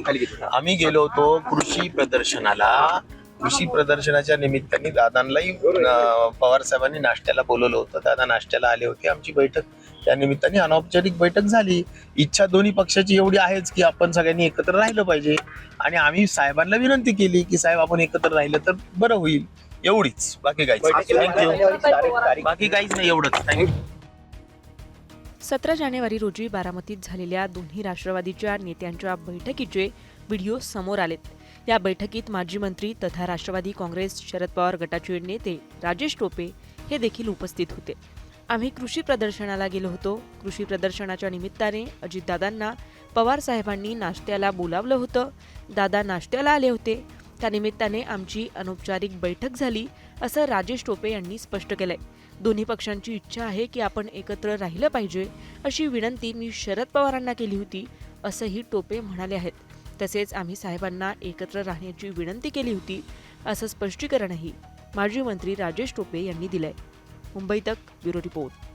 खाली घेतलं. आम्ही गेलो होतो कृषी प्रदर्शनाला. कृषी प्रदर्शनाच्या निमित्ताने दादांनाही पवार साहेबांनी नाश्त्याला बोलवलं होतं. दादा नाश्त्याला आले होते. आमची बैठक त्या निमित्ताने अनौपचारिक बैठक झाली. इच्छा दोन्ही पक्षाची एवढी आहेच की आपण सगळ्यांनी एकत्र राहिलं पाहिजे आणि आम्ही साहेबांना विनंती केली की साहेब आपण एकत्र राहिलं तर बरं होईल. एवढीच, बाकी काहीच. थँक्यू. बाकी काहीच नाही, एवढंच. थँक्यू. 17 जानेवारी रोजी बारामतीत झालेल्या दोन्ही राष्ट्रवादीच्या नेत्यांच्या बैठकीचे व्हिडिओ समोर आलेत. या बैठकीत माजी मंत्री तथा राष्ट्रवादी काँग्रेस शरद पवार गटाचे नेते राजेश टोपे हे देखील उपस्थित होते. आम्ही कृषी प्रदर्शनाला गेलो होतो. कृषी प्रदर्शनाच्या निमित्ताने अजितदादांना पवार साहेबांनी नाश्त्याला बोलावलं होतं. दादा नाश्त्याला आले होते. त्यानिमित्ताने आमची अनौपचारिक बैठक झाली, असं राजेश टोपे यांनी स्पष्ट केलंय. दोन्ही पक्षांची इच्छा आहे की आपण एकत्र राहिलं पाहिजे, अशी विनंती मी शरद पवारांना केली होती, असंही टोपे म्हणाले आहेत. तसेच आम्ही साहेबांना एकत्र राहण्याची विनंती केली होती, असं स्पष्टीकरणही माजी मंत्री राजेश टोपे यांनी दिलंय. मुंबई तक ब्युरो रिपोर्ट.